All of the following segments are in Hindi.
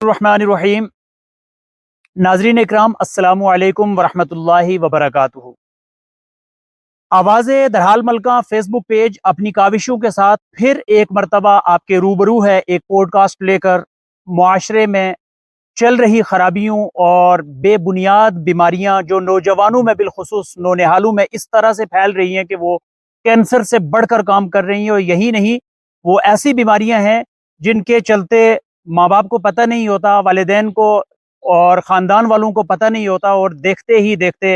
रहमानिर्रहीम। नाज़रीन इकराम, अस्सलामु अलैकुम वरहमतुल्लाहि वबरकातुहू। आवाज़े दरहाल मलका फेसबुक पेज अपनी काविशों के साथ फिर एक मरतबा आपके रूबरू है, एक पॉडकास्ट लेकर। मुआशरे में चल रही खराबियों और बेबुनियाद बीमारियां जो नौजवानों में बिलखुसूस नौनिहालों में इस तरह से फैल रही हैं कि वो कैंसर से बढ़कर काम कर रही हैं। और यही नहीं, वो ऐसी बीमारियां हैं जिनके चलते माँ बाप को पता नहीं होता, वालिदैन को और ख़ानदान वालों को पता नहीं होता, और देखते ही देखते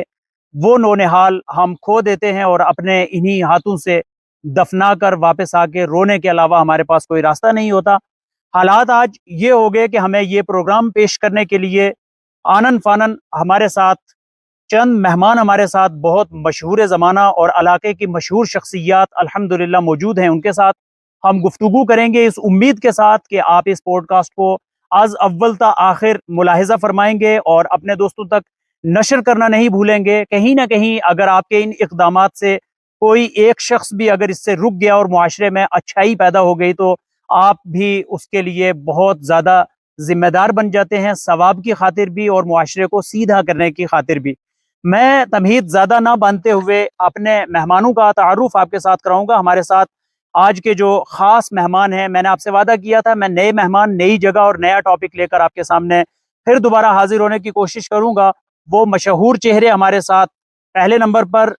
वो नौनिहाल हम खो देते हैं और अपने इन्हीं हाथों से दफना कर वापस आके रोने के अलावा हमारे पास कोई रास्ता नहीं होता। हालात आज ये हो गए कि हमें ये प्रोग्राम पेश करने के लिए आनन फानन हमारे साथ चंद मेहमान, हमारे साथ बहुत मशहूर ज़माना और इलाके की मशहूर शख्सियात अल्हम्दुलिल्लाह मौजूद हैं। उनके साथ हम गुफ्तगू करेंगे इस उम्मीद के साथ कि आप इस पॉडकास्ट को आज अव्वल ता आखिर मुलाहिजा फरमाएंगे और अपने दोस्तों तक नशर करना नहीं भूलेंगे। कहीं ना कहीं अगर आपके इन इकदामात से कोई एक शख्स भी अगर इससे रुक गया और मुआशरे में अच्छाई पैदा हो गई, तो आप भी उसके लिए बहुत ज़्यादा जिम्मेदार बन जाते हैं, सवाब की खातिर भी और मुआशरे को सीधा करने की खातिर भी। मैं तमहीद ज़्यादा ना बांधते हुए अपने मेहमानों का तारुफ आपके साथ कराऊंगा। हमारे साथ आज के जो ख़ास मेहमान हैं, मैंने आपसे वादा किया था मैं नए मेहमान, नई जगह और नया टॉपिक लेकर आपके सामने फिर दोबारा हाजिर होने की कोशिश करूंगा। वो मशहूर चेहरे हमारे साथ, पहले नंबर पर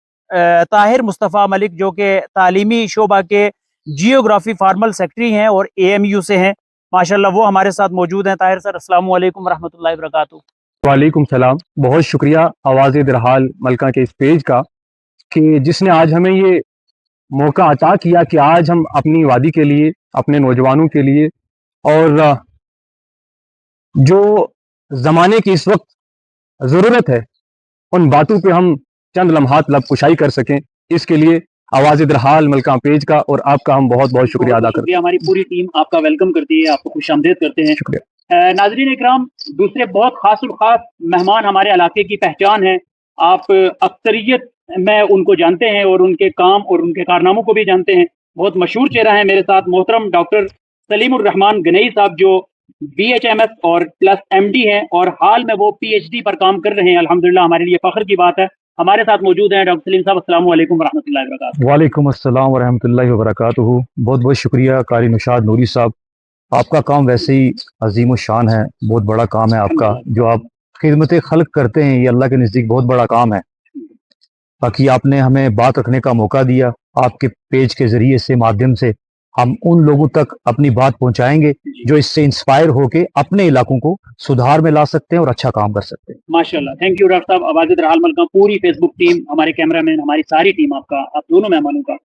ताहिर मुस्तफ़ा मलिक, जो कि तालीमी शोबा के जियोग्राफी फार्मल सेक्रेटरी हैं और AMU से हैं। माशाल्लाह वो हमारे साथ मौजूद हैं। ताहिर सर, अस्सलाम वालेकुम रहमतुल्लाहि वबरकातुहू। वालेकुम सलाम। बहुत शुक्रिया आवाज़ दरहाल मलका के इस पेज का कि जिसने आज हमें ये मौका अता किया कि आज हम अपनी वादी के लिए, अपने नौजवानों के लिए और जो ज़माने की इस वक्त ज़रूरत है, उन बातों पे हम चंद लम्हात लब कुशाई कर सकें। इसके लिए आवाज़ दरहाल मलका पेज का और आपका हम बहुत बहुत शुक्रिया अदा करते हैं। हमारी पूरी टीम आपका वेलकम करती है, आपको खुशामदीद करते हैं। शुक्रिया। नाजरीन इकराम, दूसरे बहुत खास और खास मेहमान हमारे इलाके की पहचान है। आप अक्सरियत में उनको जानते हैं और उनके काम और उनके कारनामों को भी जानते हैं। बहुत मशहूर चेहरा है मेरे साथ मोहतरम डॉक्टर सलीमुर रहमान गनई साहब, जो BHMS और प्लस MD हैं और हाल में वो PhD पर काम कर रहे हैं। अल्हम्दुलिल्लाह, हमारे लिए फख्र की बात है। हमारे साथ मौजूद हैं डॉक्टर सलीम साहब। अस्सलाम वालेकुम रहमतुल्लाहि वबरकातुहू। वालेकुम अस्सलाम वरहमतुल्लाहि वबरकातुहू। बहुत बहुत शुक्रिया कारी निशाद नूरी साहब। आपका काम वैसे ही अजीम शान है, बहुत बड़ा काम है आपका। जो आप खिदमत खल्क करते हैं, ये अल्लाह के नज़दीक बहुत बड़ा काम है। बाकी आपने हमें बात रखने का मौका दिया। आपके पेज के ज़रिए से, माध्यम से हम उन लोगों तक अपनी बात पहुंचाएंगे जो इससे इंस्पायर होके अपने इलाकों को सुधार में ला सकते हैं और अच्छा काम कर सकते हैं। माशाल्लाह, थैंक यू डॉक्टर साहब। आवाज़ दरहाल मलका पूरी फेसबुक टीम, हमारे कैमरामैन, हमारी सारी टीम आपका, आप दोनों मेहमानों का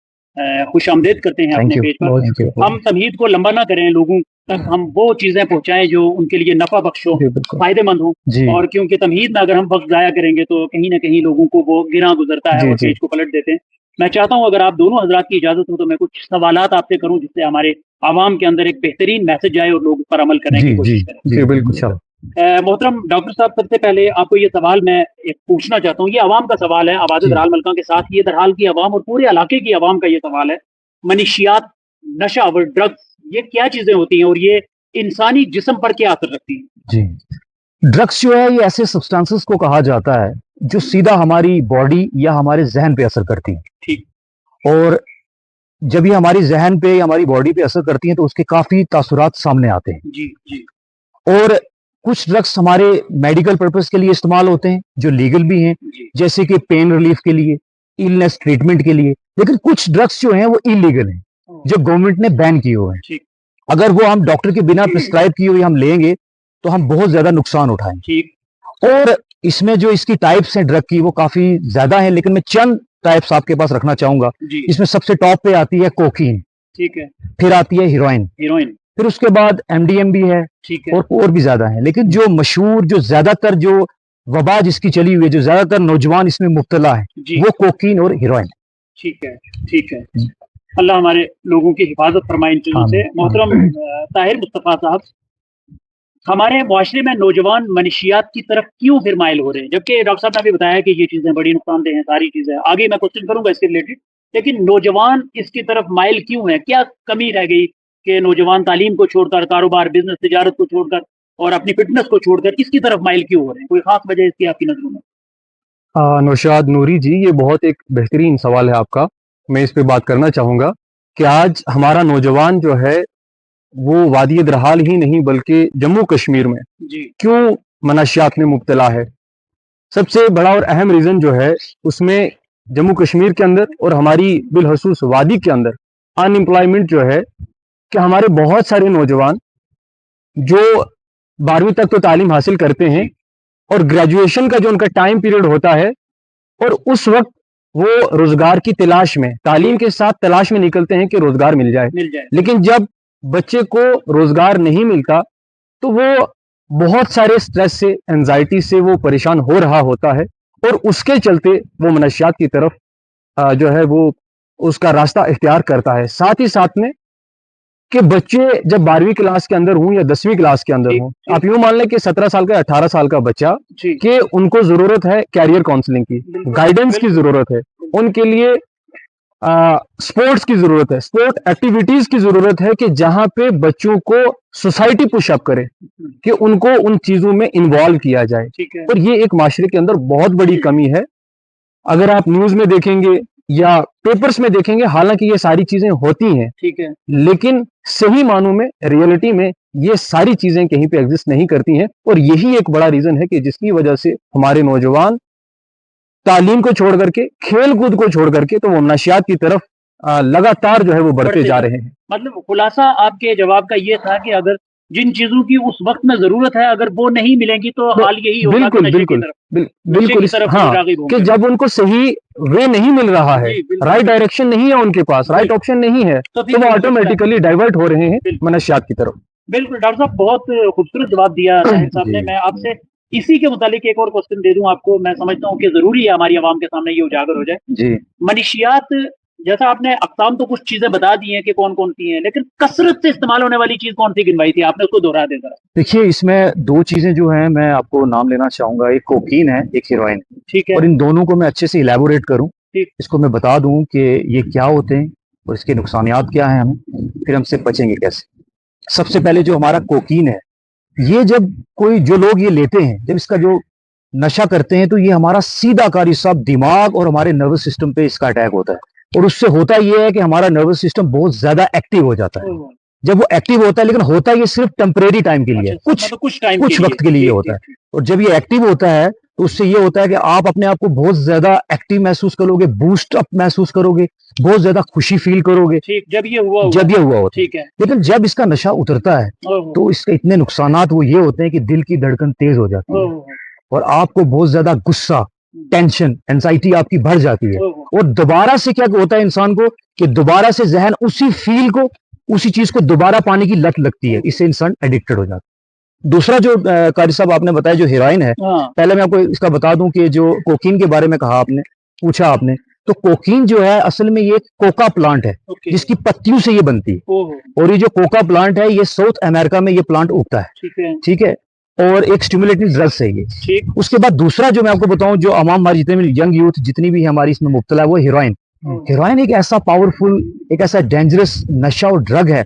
खुश आमदेद करते हैं अपने पेज पर। हम तमहीद को लंबा ना करें, लोगों तक हम वो चीज़ें पहुँचाएं जो उनके लिए नफ़ा बख्श हो, फ़ायदेमंद हो। और क्योंकि तमहीद में अगर हम वक्त ज़ाया करेंगे तो कहीं ना कहीं लोगों को वो गिरा गुजरता है और पेज को पलट देते हैं। मैं चाहता हूँ अगर आप दोनों हजरात की इजाज़त हो तो मैं कुछ सवालात आपसे करूँ, जिससे हमारे आवाम के अंदर एक बेहतरीन मैसेज आए और लोग पर अमल करने की कोशिश करें। जी बिल्कुल। मोहतरम डॉक्टर साहब, सबसे पहले आपको ये सवाल मैं एक पूछना चाहता हूँ। ये आवाम का सवाल है, आवाज़ दरहाल मलका के साथ ये दरहाल की आवाम और पूरे इलाके की आवाम का ये सवाल है। मनीशियात, नशा और ड्रग्स, ये क्या चीजें होती हैं और ये इंसानी जिस्म पर क्या असर रखती हैं? जी, ड्रग्स जो है ये ऐसे सब्सटेंसेस को कहा जाता है जो सीधा हमारी बॉडी या हमारे जहन पे असर करती है। ठीक। और जब ये हमारी जहन पे या हमारी बॉडी पे असर करती हैं तो उसके काफी तासुरात सामने आते हैं। जी जी। और कुछ ड्रग्स हमारे मेडिकल पर्पस के लिए इस्तेमाल होते हैं जो लीगल भी हैं, जैसे कि पेन रिलीफ के लिए, इलनेस ट्रीटमेंट के लिए। लेकिन कुछ ड्रग्स जो हैं वो इलीगल हैं, जो गवर्नमेंट ने बैन किए हुए हैं। अगर वो हम डॉक्टर के बिना प्रिस्क्राइब किए हुए हम लेंगे तो हम बहुत ज्यादा नुकसान उठाएंगे। और इसमें जो इसकी टाइप्स हैं ड्रग की वो काफी ज्यादा हैं, लेकिन मैं चंद टाइप्स आपके पास रखना चाहूंगा। इसमें सबसे टॉप पे आती है कोकीन, ठीक है, फिर आती है हीरोइन, फिर उसके बाद MDM भी है, और भी ज्यादा है। लेकिन जो मशहूर, जो ज्यादातर जो वबा जिसकी चली हुई है, जो ज्यादातर नौजवान इसमें मुब्तला है, वो कोकीन और हीरोइन। ठीक है, ठीक है। अल्लाह हमारे लोगों की हिफाजत फरमाए इन चीजों से। मोहतरम ताहिर मुस्तफा साहब, हमारे मुआशरे में नौजवान मनशियात की तरफ क्यों फिर माइल हो रहे हैं? जबकि डॉक्टर साहब ने भी बताया कि ये चीजें बड़ी नुकसानदेह हैं, सारी चीजें। आगे मैं क्वेश्चन करूंगा इसके रिलेटेड, लेकिन नौजवान इसकी तरफ माइल क्यों है? क्या कमी रह गई कि नौजवान तालीम को छोड़कर, कारोबार, बिजनेस, तिजारत को छोड़कर और अपनी फिटनेस को छोड़कर इसकी तरफ माइल क्यों हो रहे हैं? कोई खास वजह इसकी आपकी नजरों में? नौशाद नूरी जी, ये बहुत एक बेहतरीन सवाल है आपका। मैं इस पे बात करना चाहूँगा कि आज हमारा नौजवान जो है वो वादी दरहाल ही नहीं बल्कि जम्मू कश्मीर में जी क्यों मनशियात में मुब्तला है। सबसे बड़ा और अहम रीज़न जो है उसमें जम्मू कश्मीर के अंदर और हमारी बिलखसूस वादी के अंदर अनएम्प्लॉयमेंट जो है कि हमारे बहुत सारे नौजवान जो 12वीं तक तो तालीम हासिल करते हैं और ग्रेजुएशन का जो उनका टाइम पीरियड होता है और उस वक्त वो रोजगार की तलाश में, तालीम के साथ तलाश में निकलते हैं कि रोजगार मिल जाए। लेकिन जब बच्चे को रोजगार नहीं मिलता तो वो बहुत सारे स्ट्रेस से, एंजाइटी से वो परेशान हो रहा होता है और उसके चलते वो मनशियात की तरफ जो है वो उसका रास्ता इख्तियार करता है। साथ ही साथ में कि बच्चे जब 12वीं क्लास के अंदर हों या 10वीं क्लास के अंदर हों, आप यूं मान लें कि 17 साल का 18 साल का बच्चा कि उनको जरूरत है कैरियर काउंसलिंग की, गाइडेंस की जरूरत है, उनके लिए स्पोर्ट्स की जरूरत है, स्पोर्ट एक्टिविटीज की जरूरत है कि जहां पे बच्चों को सोसाइटी पुशअप करे कि उनको उन चीजों में इन्वॉल्व किया जाए। और ये एक माशरे के अंदर बहुत बड़ी कमी है। अगर आप न्यूज में देखेंगे या पेपर्स में देखेंगे, हालांकि ये सारी चीजें होती हैं, ठीक है, लेकिन सही मानों में, रियलिटी में ये सारी चीजें कहीं पे एग्जिस्ट नहीं करती हैं। और यही एक बड़ा रीजन है कि जिसकी वजह से हमारे नौजवान तालीम को छोड़ करके, खेल कूद को छोड़ करके तो वो नशियात की तरफ लगातार जो है वो बढ़ते जा रहे हैं। मतलब खुलासा आपके जवाब का ये था कि अगर जिन चीजों की उस वक्त में जरूरत है अगर वो नहीं मिलेंगी तो हाल यही होगा। बिल्कुल बिल्कुल बिल्कुल, हाँ, कि जब उनको सही वे नहीं मिल रहा है, राइट डायरेक्शन नहीं है उनके पास, राइट ऑप्शन नहीं है, तो वो ऑटोमेटिकली डाइवर्ट हो रहे हैं मनशियात की तरफ। बिल्कुल डॉक्टर साहब, बहुत खूबसूरत जवाब दिया साहब ने। मैं आपसे इसी के मुतालिक एक और क्वेश्चन दे दूं आपको। मैं समझता हूं कि जरूरी है हमारी आवाम के सामने ये उजागर हो जाए जी। मनशियात, जैसा आपने अक़साम तो कुछ चीजें बता दी हैं कि कौन कौन सी हैं, लेकिन कसरत से इस्तेमाल होने वाली चीज कौन सी गिनवाई थी आपने, उसको दोहरा दे जरा। देखिए, इसमें दो चीजें जो हैं मैं आपको नाम लेना चाहूंगा, एक कोकीन है, एक हेरोइन। ठीक है। और इन दोनों को मैं अच्छे से इलेबोरेट करूं, इसको मैं बता दूं कि ये क्या होते हैं और इसके नुकसानियात क्या हैं, हमें फिर हमसे बचेंगे कैसे। सबसे पहले जो हमारा कोकीन है, ये जब कोई जो लोग ये लेते हैं, जब इसका जो नशा करते हैं, तो ये हमारा सीधा कारी साहब दिमाग और हमारे नर्वस सिस्टम पे इसका अटैक होता है। और उससे होता यह है कि हमारा नर्वस सिस्टम बहुत ज्यादा एक्टिव हो जाता है। जब वो एक्टिव होता है, लेकिन होता ये सिर्फ टेम्परेरी टाइम के लिए, कुछ वक्त के लिए होता है। और जब ये एक्टिव होता है तो उससे ये होता है कि आप अपने आप को बहुत ज्यादा एक्टिव महसूस करोगे, बूस्ट अप महसूस करोगे, बहुत ज्यादा खुशी फील करोगे। जब ये हुआ होता ठीक है। लेकिन जब इसका नशा उतरता है तो इसके इतने नुकसानात वो ये होते हैं कि दिल की धड़कन तेज हो जाती है और आपको बहुत ज्यादा गुस्सा, टेंशन, एंजाइटी आपकी बढ़ जाती है। और दोबारा से क्या होता है इंसान को कि दोबारा से जहन उसी फील को, उसी चीज को दोबारा पाने की लत लगती है, इससे इंसान एडिक्टेड हो जाता है। दूसरा जो कारी साहब आपने बताया जो हेरोइन है, पहले मैं आपको इसका बता दूं कि जो कोकीन के बारे में कहा आपने, पूछा आपने, तो कोकीन जो है असल में ये कोका प्लांट है जिसकी पत्तियों से ये बनती है। और ये जो कोका प्लांट है ये साउथ अमेरिका में ये प्लांट उगता है, ठीक है। और एक स्टिमुलेटिंग ड्रग्स है ये। उसके बाद दूसरा जो मैं आपको बताऊं, जो अवाम हमारी जितने भी यंग यूथ जितनी भी हमारी इसमें मुब्तला है, वो हेरोइन। हेरोइन एक ऐसा पावरफुल, एक ऐसा डेंजरस नशा और ड्रग है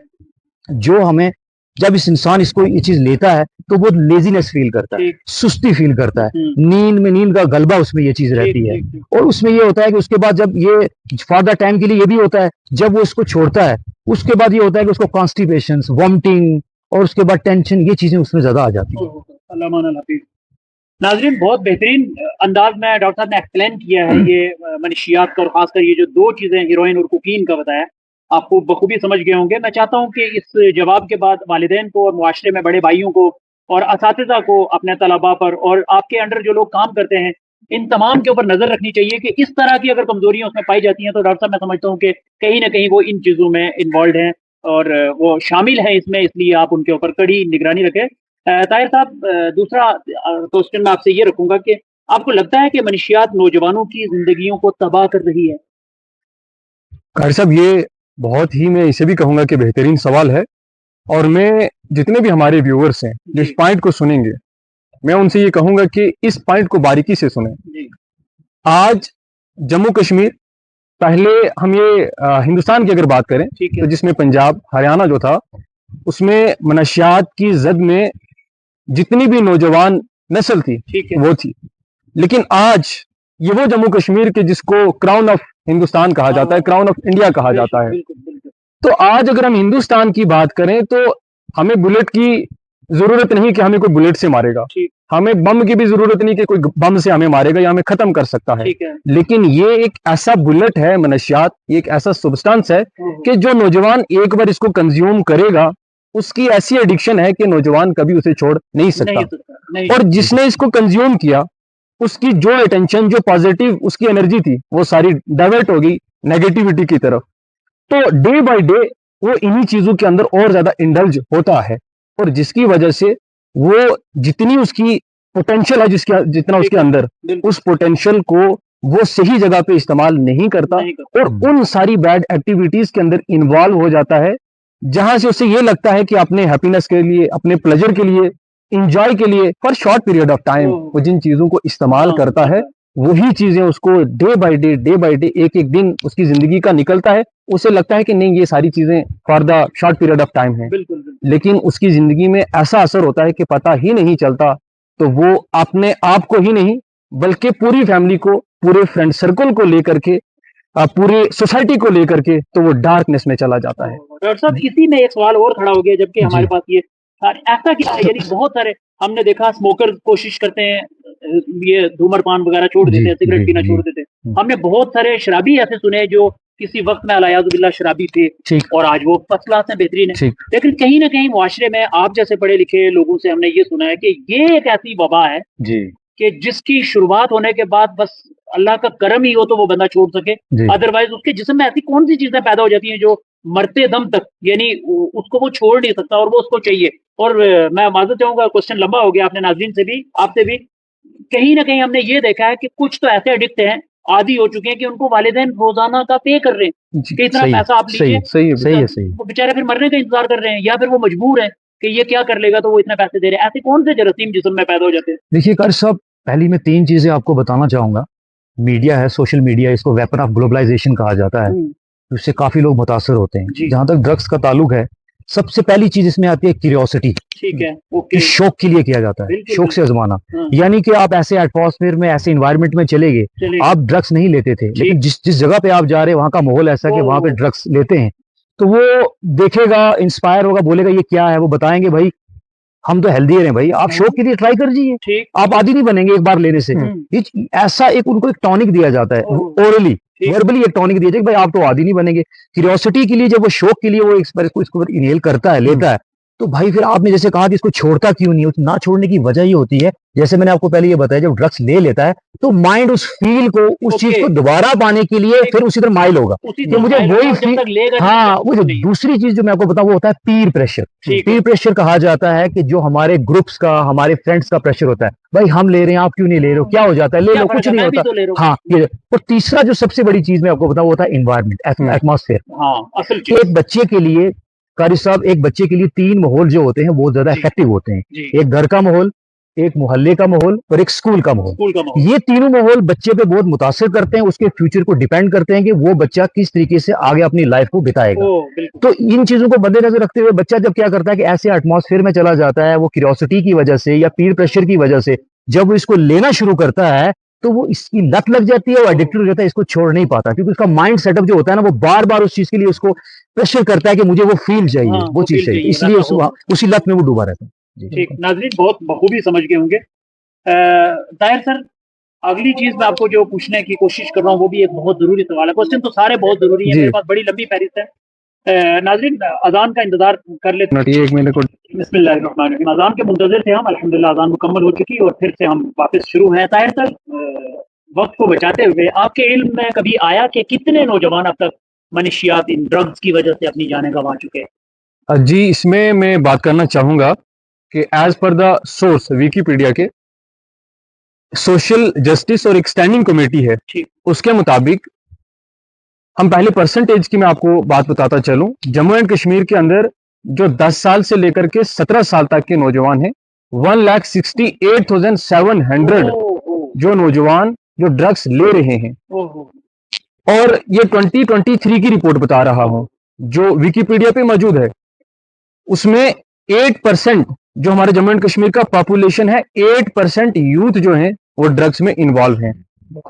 जो हमें, जब इस इंसान इसको ये चीज लेता है तो वो लेजीनेस फील करता है, सुस्ती फील करता है, नींद का गलबा उसमें ये चीज रहती है। और उसमें ये होता है कि उसके बाद जब ये फॉर द टाइम के लिए ये भी होता है, जब वो इसको छोड़ता है उसके बाद ये होता है कि उसको कॉन्स्टिपेशन, वॉमिटिंग और उसके बाद टेंशन, ये चीजें उसमें ज्यादा आ जाती है। नाज़रीन, बहुत बेहतरीन अंदाज में डॉक्टर साहब ने एक्सप्लेन किया है ये मनशियात का, और खासकर ये जो दो चीजें हेरोइन और कोकीन का बताया, आपको बखूबी समझ गए होंगे। मैं चाहता हूं कि इस जवाब के बाद वालिदैन को और मुआशरे में बड़े भाइयों को और असातिज़ा को, अपने तलबा पर और आपके अंडर जो लोग काम करते हैं, इन तमाम के ऊपर नजर रखनी चाहिए कि इस तरह की अगर कमजोरियां उसमें पाई जाती हैं तो डॉक्टर साहब मैं समझता हूँ कि कहीं ना कहीं वो इन चीज़ों में इन्वॉल्व हैं और वो शामिल हैं इसमें, इसलिए आप उनके ऊपर कड़ी निगरानी रखें। ताहिर साहब, दूसरा क्वेश्चन मैं आपसे ये रखूंगा कि आपको लगता है कि मनशियात नौजवानों की जिंदगियों को तबाह कर रही है? कारी साहब, ये बहुत ही, मैं इसे भी कहूंगा कि बेहतरीन सवाल है। और मैं जितने भी हमारे व्यूअर्स हैं जो इस पॉइंट को सुनेंगे, मैं उनसे ये कहूंगा कि इस पॉइंट को बारीकी से सुने। आज जम्मू कश्मीर, पहले हम ये हिंदुस्तान की अगर बात करें तो जिसमें पंजाब, हरियाणा जो था, उसमें मनशियात की जद में जितनी भी नौजवान नस्ल थी ठीक है। वो थी। लेकिन आज ये वो जम्मू कश्मीर के जिसको क्राउन ऑफ हिंदुस्तान कहा जाता है, क्राउन ऑफ इंडिया कहा जाता है। बिल्कुल बिल्कुल। तो आज अगर हम हिंदुस्तान की बात करें तो हमें बुलेट की जरूरत नहीं कि हमें कोई बुलेट से मारेगा, ठीक। हमें बम की भी जरूरत नहीं कि कोई बम से हमें मारेगा या हमें खत्म कर सकता है। ठीक है। लेकिन ये एक ऐसा बुलेट है, मनशियात, ये एक ऐसा सब्सटेंस है कि जो नौजवान एक बार इसको कंज्यूम करेगा उसकी ऐसी एडिक्शन है कि नौजवान कभी उसे छोड़ नहीं सकता। और जिसने इसको कंज्यूम किया उसकी जो अटेंशन, जो पॉजिटिव उसकी एनर्जी थी वो सारी डाइवर्ट होगी नेगेटिविटी की तरफ। तो डे बाय डे वो इन्हीं चीजों के अंदर और ज्यादा इंडल्ज होता है, और जिसकी वजह से वो जितनी उसकी पोटेंशियल है, जितना उसके अंदर, उस पोटेंशियल को वो सही जगह पे इस्तेमाल नहीं करता और उन सारी बैड एक्टिविटीज के अंदर इन्वॉल्व हो जाता है, जहां से उसे ये लगता है कि अपने हैप्पीनेस के लिए, अपने प्लेजर के लिए, इंजॉय के लिए for short period of time वो जिन चीजों को इस्तेमाल करता है वही चीजें उसको डे बाय डे एक एक दिन उसकी जिंदगी का निकलता है, उसे लगता है कि नहीं ये सारी चीजें for the short period of time है। लेकिन उसकी जिंदगी में ऐसा असर होता है कि पता ही नहीं चलता। तो वो अपने आप को ही नहीं बल्कि पूरी फैमिली को, पूरे फ्रेंड सर्कल को लेकर के, पूरे सोसाइटी को लेकर के, तो वो डार्कनेस में चला जाता है। डॉक्टर साहब, इसी में एक सवाल और खड़ा हो गया, जबकि हमारे पास ये ऐसा क्या है, यानी बहुत सारे हमने देखा स्मोकर कोशिश करते हैं, ये धूम्रपान वगैरह छोड़ देते हैं, सिगरेट पीना छोड़ देते हैं। हमने बहुत सारे शराबी ऐसे सुने जो किसी वक्त में अलायाजुबिल्लाह शराबी थे और आज वो फर्स्ट क्लास में बेहतरीन है। लेकिन कहीं ना कहीं मुआशरे में आप जैसे पढ़े लिखे लोगों से हमने ये सुना है कि ये एक ऐसी वबा है कि जिसकी शुरुआत होने के बाद बस अल्लाह का करम ही हो तो वो बंदा छोड़ सके, अदरवाइज उसके जिस्म में ऐसी कौन सी चीजें पैदा हो जाती हैं जो मरते दम तक यानी उसको वो छोड़ नहीं सकता और वो उसको चाहिए। और मैं माजूद चाहूंगा, क्वेश्चन लंबा हो गया, आपने नाज़रीन से भी, आपसे भी, कहीं ना कहीं हमने ये देखा है कि कुछ तो ऐसे एडिक्ट हैं, आदी हो चुके हैं कि उनको वालिदैन रोजाना का पे कर रहे हैं कि इतना पैसा आप लीजिए, सही है। वो बेचारे फिर मरने का इंतजार कर रहे हैं या फिर वो मजबूर है कि ये क्या कर लेगा तो वो इतना पैसे दे रहे हैं। ऐसे कौन से जरासीम जिस्म में पैदा हो जाते हैं? देखिए कार साहब, पहली मैं 3 चीजें आपको बताना चाहूंगा। मीडिया है, सोशल मीडिया, इसको वेपन ऑफ ग्लोबलाइजेशन कहा जाता है, इससे काफी लोग मुतासर होते हैं। जहां तक ड्रग्स का ताल्लुक है, सबसे पहली चीज इसमें आती है क्यूरियोसिटी। ठीक है, ओके। शौक के लिए किया जाता है, शौक से आजमाना। यानी कि आप ऐसे एटमॉस्फेयर में, ऐसे इन्वायरमेंट में चले गए, आप ड्रग्स नहीं लेते थे, लेकिन जिस जगह पे आप जा रहे हैं वहां का माहौल ऐसा कि वहां पे ड्रग्स लेते हैं, तो वो देखेगा, इंस्पायर होगा, बोलेगा ये क्या है, वो बताएंगे भाई हम तो हेल्दी हैं भाई, आप शौक के लिए ट्राई कर दीजिए, आप आदी नहीं बनेंगे एक बार लेने से। ऐसा एक उनको एक टॉनिक दिया जाता है, ओरली वर्बली एक टॉनिक दिया जाए भाई आप तो आदी नहीं बनेंगे। क्यूरियोसिटी के लिए जब वो शौक के लिए वो इसको इनहेल करता है, लेता है, तो भाई फिर आपने जैसे कहा कि इसको छोड़ता क्यों नहीं, ना छोड़ने की वजह ये होती है, जैसे मैंने आपको पहले ये बताया, जब ड्रग्स ले लेता है तो माइंड उस फील को, उस चीज को दोबारा पाने के लिए फिर उसी तरह माइल होगा कि मुझे वही फील। हाँ, वो जो दूसरी चीज जो मैं आपको बताऊं वो होता है पीर प्रेशर। पीर प्रेशर कहा जाता है कि जो हमारे ग्रुप्स का, हमारे फ्रेंड्स का प्रेशर होता है, भाई हम ले रहे हैं आप क्यों नहीं ले रहे हो, क्या हो जाता है, ले लो, कुछ नहीं होता। हाँ, ये। और तीसरा जो सबसे बड़ी चीज मैं आपको बताऊं वो होता है एनवायरमेंट, एटमॉस्फेयर। एक बच्चे के लिए, कारी साहब, एक बच्चे के लिए 3 माहौल जो होते हैं वो ज्यादा इफेक्टिव होते हैं। एक घर का माहौल, एक मोहल्ले का माहौल और एक स्कूल का माहौल। ये तीनों माहौल बच्चे पे बहुत मुतासिर करते हैं, उसके फ्यूचर को डिपेंड करते हैं कि वो बच्चा किस तरीके से आगे अपनी लाइफ को बिताएगा। तो इन चीजों को मद्देनजर रखते हुए बच्चा जब क्या करता है कि ऐसे एटमॉस्फेयर में चला जाता है, वो क्यूरियोसिटी की वजह से या पीर प्रेशर की वजह से जब वो इसको लेना शुरू करता है तो वो इसकी लत लग जाती है, वो एडिक्टेड हो जाता है, इसको छोड़ नहीं पाता, क्योंकि उसका माइंड सेटअप जो होता है ना, वो बार बार उस चीज के लिए उसको प्रेशर करता है कि मुझे वो फील चाहिए, वो चीज चाहिए, इसलिए उसी लत में वो डूबा रहता है। ठीक, नाज़रीन बहुत बखूबी समझ गए होंगे। ताहिर सर, अगली चीज मैं आपको जो पूछने की कोशिश कर रहा हूँ वो भी एक बहुत जरूरी सवाल है। क्वेश्चन तो सारे बहुत जरूरी है, मेरे पास बड़ी लंबी फहरिस्त है। नाज़रीन अजान का इंतजार कर लेते हैं, एक मिनट को। बिस्मिल्लाहिर्रहमानिर्रहीम। अजान के मुंतज़िर थे हम, अल्हम्दुलिल्लाह अजान मुकम्मल हो चुकी और फिर से हम वापस शुरू हैं। ताहिर सर, वक्त को बचाते हुए आपके इल्म में कभी आया कि कितने नौजवान अब तक मनशियात, इन ड्रग्स की वजह से अपनी जानें गंवा चुके हैं? जी, इसमें मैं बात करना चाहूंगा कि as per the source Wikipedia के सोशल जस्टिस और एक स्टैंडिंग कमेटी है, उसके मुताबिक हम पहले परसेंटेज की मैं आपको बात बताता चलूं। जम्मू एंड कश्मीर के अंदर जो 10 साल से लेकर के 17 साल तक के नौजवान हैं, 1,68,700 जो नौजवान जो ड्रग्स ले रहे हैं। और ये 2023 की रिपोर्ट बता रहा हूं जो विकिपीडिया पे मौजूद है, उसमें 8% जो हमारे जम्मू एंड कश्मीर का पॉपुलेशन है 8% यूथ जो है वो ड्रग्स में इन्वॉल्व है।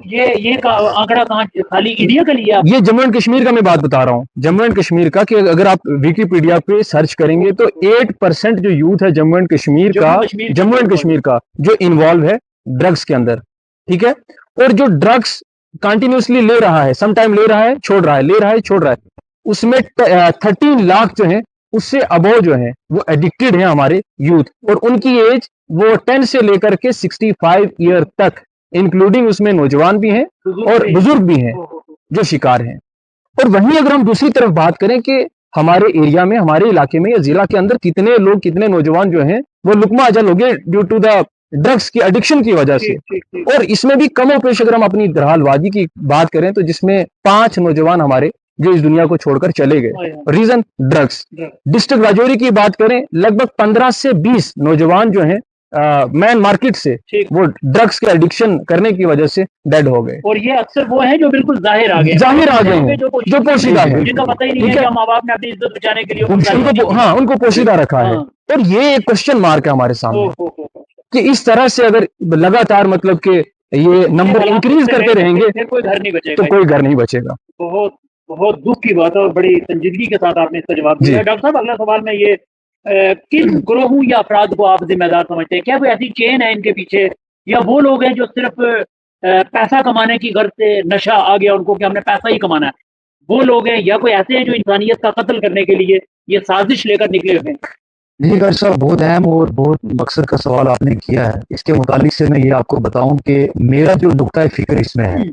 ये आंकड़ा कहाँ, खाली इंडिया का लिया? ये जम्मू एंड कश्मीर का मैं बात बता रहा हूँ, जम्मू एंड कश्मीर का, कि अगर आप विकिपीडिया पे सर्च करेंगे तो 8% जो यूथ है जम्मू एंड कश्मीर का जो इन्वॉल्व है ड्रग्स के अंदर, ठीक है। और जो ड्रग्स कंटिन्यूसली ले रहा है, सम टाइम ले रहा है छोड़ रहा है, ले रहा है छोड़ रहा है, उसमें 13 लाख जो है उससे अबव जो है वो एडिक्टेड है हमारे यूथ, और उनकी एज वो 10 से लेकर के 65 ईयर तक, इंक्लूडिंग उसमें नौजवान भी हैं और बुजुर्ग भी हैं जो शिकार हैं। और वहीं अगर हम दूसरी तरफ बात करें कि हमारे एरिया में, हमारे इलाके में या जिला के अंदर कितने लोग, कितने नौजवान जो हैं वो लुकमा अजल हो गए ड्यू टू द ड्रग्स की एडिक्शन की वजह से। और इसमें भी कम पेश अगर हम अपनी दरहाल वादी की बात करें तो जिसमें 5 नौजवान हमारे जो इस दुनिया को छोड़कर चले गए, रीजन ड्रग्स। डिस्ट्रिक्ट राजौरी की बात करें, लगभग 15 से 20 नौजवान जो हैं मैन मार्केट से वो ड्रग्स के एडिक्शन करने की वजह से डेड हो गए। और ये अक्सर वो है जो बिल्कुल जाहिर आ गए हैं, जो पोशीदा है, जिनका पता ही नहीं है कि माँ बाप ने अपनी इज्जत बचाने के लिए उनको पोशीदा रखा है। और ये एक क्वेश्चन मार्क है हमारे सामने कि इस तरह से अगर लगातार मतलब कि ये नंबर इंक्रीज करते रहेंगे फिर कोई घर नहीं बचेगा, तो कोई घर नहीं बचेगा। बहुत बहुत दुख की बात है और बड़ी संजीदगी के साथ आपने इसका जवाब दिया। डॉक्टर साहब, अगला सवाल में ये किन ग्रोहों या अफराद को आप जिम्मेदार समझते हैं? क्या कोई ऐसी चेन है इनके पीछे, या वो लोग हैं जो सिर्फ पैसा कमाने की गर्ज से, नशा आ गया उनको कि हमने पैसा ही कमाना है, वो लोग हैं, या कोई ऐसे हैं जो इंसानियत का कत्ल करने के लिए ये साजिश लेकर निकले हुए हैं? जी डॉक्टर साहब, बहुत अहम और बहुत मकसद का सवाल आपने किया है। इसके मुतालिक से मैं ये आपको बताऊं कि मेरा जो नुक्ता फिक्र इसमें है,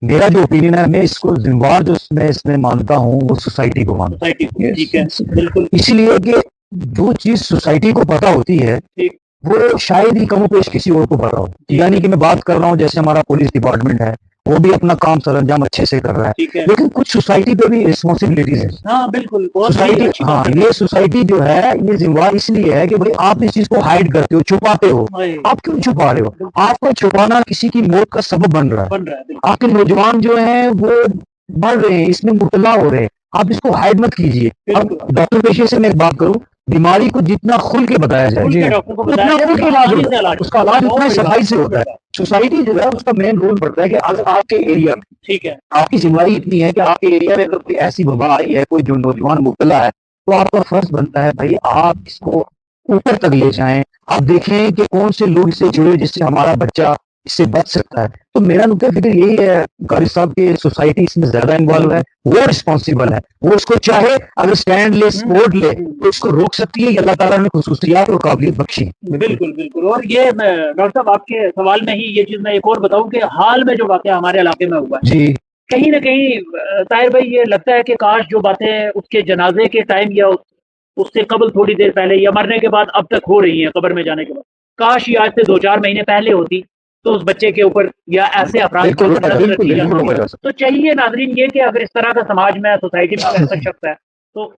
मेरा जो ओपिनियन है, मैं इसको जिम्मेवार जो मैं इसमें मानता हूँ वो सोसाइटी को मानता हूँ। ठीक है, बिल्कुल। इसलिए कि जो चीज सोसाइटी को पता होती है वो शायद ही कमो पेश किसी और को पता हो। यानी कि मैं बात कर रहा हूँ जैसे हमारा पुलिस डिपार्टमेंट है, वो भी अपना काम सरंजाम अच्छे से कर रहा है, लेकिन कुछ सोसाइटी पे भी रिस्पॉन्सिबिलिटीज है। हाँ बिल्कुल, सोसाइटी, हाँ, ये सोसाइटी जो है ये जिम्मेवार इसलिए है कि भाई आप इस चीज को हाइड करते हो, छुपाते हो। आप क्यों छुपा रहे हो? आपका छुपाना किसी की मौत का सबब बन रहा है। आपके नौजवान जो है वो बढ़ रहे हैं, इसमें मुब्तला हो रहे हैं, आप इसको हाइड मत कीजिए। अब डॉक्टर पेशे से मैं एक बात करूं, बीमारी को जितना खुल के बताया जाए उतना खुल के इलाज होता है, उसका इलाज उतना सफाई से होता है। सोसाइटी जो है उसका मेन रोल पड़ता है कि अगर आपके एरिया में, ठीक है, आपकी जिम्मेदारी इतनी है कि आपके एरिया में अगर कोई ऐसी वबा आई है, कोई जो नौजवान मुब्तला है, तो आपका फर्ज बनता है भाई आप इसको ऊपर तक ले जाएं। आप देखें कि कौन से लोग इससे जुड़े जिससे हमारा बच्चा इससे बच सकता है। तो मेरा नुक्ता फिक्र यही है कारी साहब की सोसाइटी इसमें ज्यादा इन्वॉल्व है, वो रिस्पॉन्सिबल है, वो उसको चाहे अगर स्टैंड ले, सपोर्ट ले तो उसको रोक सकती है, अल्लाह ताला ने खुसूसियात और काबिलियत बख्शी। बिल्कुल बिल्कुल। और ये डॉक्टर साहब आपके सवाल में ही ये चीज मैं एक और बताऊं कि हाल में जो वाकया हमारे इलाके में हुआ है, जी, कहीं ना कहीं ताहिर भाई ये लगता है कि काश जो बातें उसके जनाजे के टाइम या उससे कबल थोड़ी देर पहले या मरने के बाद अब तक हो रही हैं, कब्र में जाने के बाद, काश ये आज से 2-4 महीने पहले होती तो उस बच्चे के ऊपर या ऐसे अपराध तो चाहिए नाजरीन ये कि अगर इस तरह का समाज में, सोसाइटी में ऐसा शख्स है तो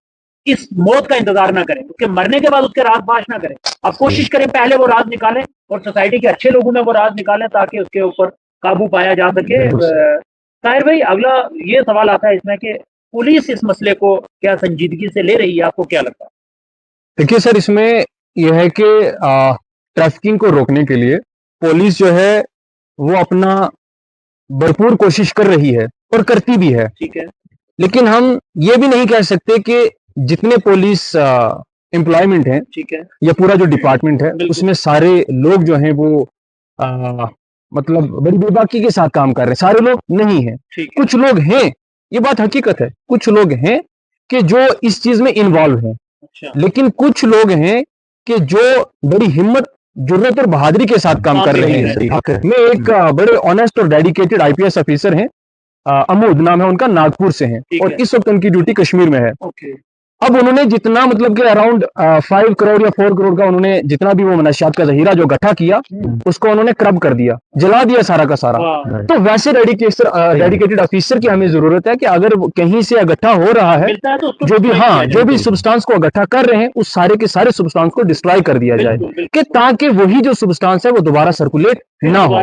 इस मौत का इंतजार ना करें, उसके मरने के बाद उसके राज फाश ना करें। अब कोशिश करें पहले वो राज निकालें और सोसाइटी के अच्छे लोगों में वो राज निकालें ताकि उसके ऊपर काबू पाया जा सके। ताहिर भाई, अगला ये सवाल आता है इसमें कि पुलिस इस मसले को क्या संजीदगी से ले रही है, आपको क्या लगता है? देखिए सर, इसमें यह है कि ट्रैफिकिंग को रोकने के लिए पुलिस जो है वो अपना भरपूर कोशिश कर रही है और करती भी है, ठीक है, लेकिन हम ये भी नहीं कह सकते कि जितने पुलिस एम्प्लॉयमेंट है, ठीक है, या पूरा जो डिपार्टमेंट है उसमें सारे लोग जो हैं वो मतलब बड़ी बेबाकी के साथ काम कर रहे हैं। सारे लोग नहीं है, कुछ लोग हैं, ये बात हकीकत है, कुछ लोग हैं कि जो इस चीज में इन्वॉल्व हैं। अच्छा। लेकिन कुछ लोग हैं कि जो बड़ी हिम्मत, जुर्रत और बहादुरी के साथ काम कर रहे हैं। मैं एक बड़े ऑनेस्ट और डेडिकेटेड आईपीएस ऑफिसर हैं, अमूद नाम है उनका, नागपुर से हैं और इस वक्त उनकी ड्यूटी कश्मीर में है। अब उन्होंने जितना मतलब कि अराउंड 5 करोड़ या 4 करोड़ का उन्होंने जितना भी वो मनशियात का जहीरा जो इकट्ठा किया उसको उन्होंने क्रब कर दिया, जला दिया सारा का सारा। तो वैसे डेडिकेटेड ऑफिसर की हमें जरूरत है कि अगर कहीं से इकट्ठा हो रहा है तो जो भी सब्सटेंस को इकट्ठा कर रहे हैं उस सारे के सारे सब्सटेंस को डिस्ट्रॉय कर दिया जाए कि ताकि वही जो सब्सटेंस है वो दोबारा सर्कुलेट ना हो।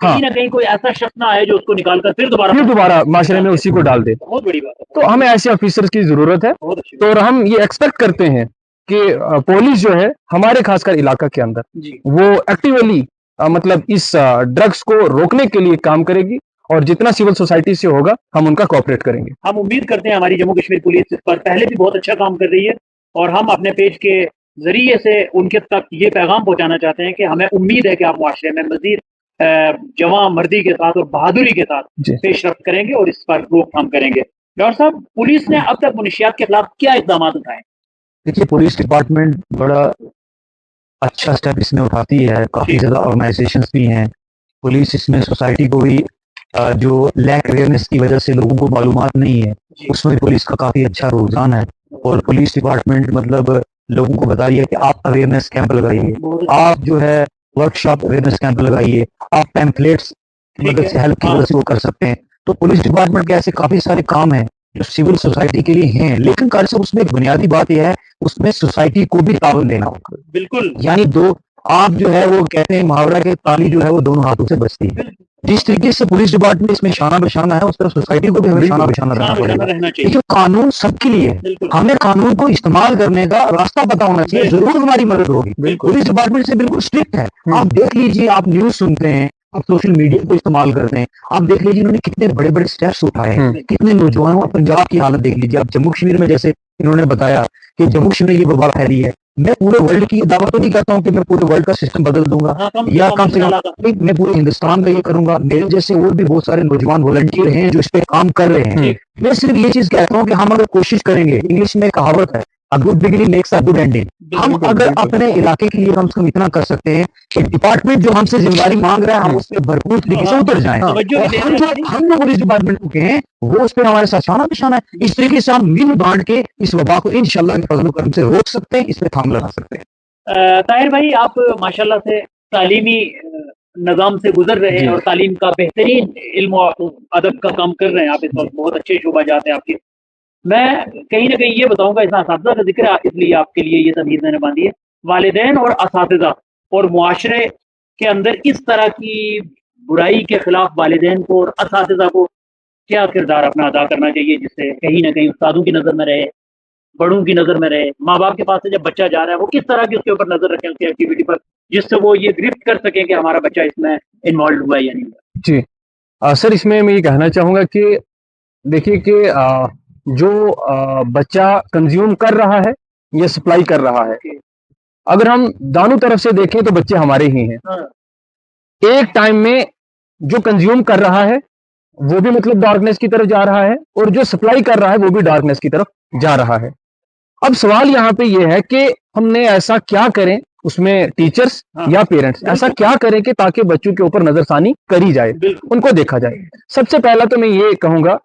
कहीं ना कहीं कोई ऐसा शख्स ना आए जो उसको निकाल कर फिर दोबारा माशरे में उसी को डाल दे। बहुत बड़ी बात है। तो हमें ऐसे ऑफिसर्स की जरूरत है, तो हम ये एक्सपेक्ट करते हैं कि पुलिस जो है हमारे खासकर इलाका के अंदर जी वो एक्टिवली मतलब इस ड्रग्स को रोकने के लिए काम करेगी और जितना सिविल सोसाइटी से होगा हम उनका कोऑपरेट करेंगे। हम उम्मीद करते हैं हमारी जम्मू कश्मीर पुलिस इस पर पहले भी बहुत अच्छा काम कर रही है और हम अपने पेज के जरिए से उनके तक ये पैगाम पहुंचाना चाहते हैं कि हमें उम्मीद है कि आप मुआशरे में मजीद जवां मर्दी के साथ और बहादुरी के साथ जी। पेशरफ्त करेंगे और इस पर रोकथाम करेंगे। डॉक्टर साहब, पुलिस ने अब तक मुनशियात के खिलाफ क्या इकदाम उठाए? देखिए, पुलिस डिपार्टमेंट बड़ा अच्छा स्टेप इसमें उठाती है, काफ़ी ज़्यादा ऑर्गेनाइजेशंस भी हैं। पुलिस इसमें सोसाइटी को भी जो लैक अवेयरनेस की वजह से लोगों को मालूमात नहीं है, उसमें पुलिस का काफ़ी अच्छा रुझान है और पुलिस डिपार्टमेंट मतलब लोगों को बता रही है कि आप अवेयरनेस कैंप लगाइए, आप जो है वर्कशॉप अवेयरनेस कैंप लगाइए, आप पैम्फलेट्स की मदद से हेल्प की मदद से वो कर सकते हैं। तो पुलिस डिपार्टमेंट के ऐसे काफ़ी सारे काम हैं जो सिविल सोसाइटी के लिए हैं, लेकिन कार साहब उसमें एक बुनियादी बात यह है, उसमें सोसाइटी को भी ताउन देना होगा। बिल्कुल, यानी दो आप जो है वो कहते हैं मुहावरा के ताली जो है वो दोनों हाथों से बजती है। जिस तरीके से पुलिस डिपार्टमेंट इसमें शाना बशाना है, उस तरह सोसाइटी को भी हमें शाना बशाना रहना पड़ेगा। रहना चाहिए। लेकिन कानून सबके लिए है, बिल्कुल। हमें कानून को इस्तेमाल करने का रास्ता पता होना चाहिए, जरूर हमारी मदद होगी। पुलिस डिपार्टमेंट से बिल्कुल स्ट्रिक्ट है। आप देख लीजिए, आप न्यूज सुनते हैं, आप सोशल मीडिया को इस्तेमाल करते हैं, आप देख लीजिए इन्होंने कितने बड़े बड़े स्टेप्स उठाए हैं, कितने नौजवानों और पंजाब की हालत देख लीजिए। आप जम्मू कश्मीर में जैसे इन्होंने बताया कि जम्मू कश्मीर में ये वबा फैली है, मैं पूरे वर्ल्ड की दावा तो नहीं करता हूँ कि मैं पूरे वर्ल्ड का सिस्टम बदल दूंगा, या कम से कम मैं पूरे हिंदुस्तान का ये करूंगा। मेरे जैसे और भी बहुत सारे नौजवान वॉलंटियर हैं जो इस पे काम कर रहे हैं। मैं सिर्फ ये चीज कहता हूँ कि हम अगर कोशिश करेंगे, इंग्लिश में कहावत है, a good beginning makes a good ending. हम अगर अपने इलाके के लिए कम से कम इतना कर सकते हैं कि डिपार्टमेंट जो हमसे जिम्मेदारी मांग रहा है, हम उस पर भरपूर तरीके से उतर जाएं। और हम जो पुलिस डिपार्टमेंट के हैं वो उस पर हमारे साथ शाना बिशाना है। इस तरीके से हम मिल बांट के इस वबा को इंशाल्लाह के फजल करम से रोक सकते हैं, इस पे थाम लगा सकते हैं। ताहिर भाई, आप माशाल्लाह से तालीमी निज़ाम से गुजर रहे हैं और तालीम का बेहतरीन इल्म और अदब का काम कर रहे हैं आप इस वक्त। बहुत अच्छे शोबा जाते हैं आपके। मैं कहीं ना कहीं ये बताऊंगा, इस असातिज़ा का जिक्र इसलिए आपके लिए ये तमीज़ मैंने बांधी है। वालिदैन और असातिज़ा और मुआशरे के अंदर इस तरह की बुराई के खिलाफ वालिदैन को और असातिज़ा को क्या किरदार अपना अदा करना चाहिए, जिससे कहीं ना कहीं उस्तादों की नज़र में रहे, बड़ों की नज़र में रहे, माँ बाप के पास से जब बच्चा जा रहा है वो किस तरह की उसके ऊपर नज़र रखें, उसकी एक्टिविटी पर, जिससे वो ये गिरफ्त कर सकें कि हमारा बच्चा इसमें इन्वॉल्व हुआ है या नहीं हुआ। जी सर, इसमें मैं ये कहना चाहूँगा कि देखिए कि जो बच्चा कंज्यूम कर रहा है या सप्लाई कर रहा है, अगर हम दोनों तरफ से देखें तो बच्चे हमारे ही हैं। एक टाइम में जो कंज्यूम कर रहा है वो भी मतलब डार्कनेस की तरफ जा रहा है और जो सप्लाई कर रहा है वो भी डार्कनेस की तरफ जा रहा है। अब सवाल यहाँ पे ये है कि हमने ऐसा क्या करें, उसमें टीचर्स या पेरेंट्स ऐसा क्या करें कि ताकि बच्चों के ऊपर नजरसानी करी जाए, उनको देखा जाए। सबसे पहला तो मैं ये कहूंगा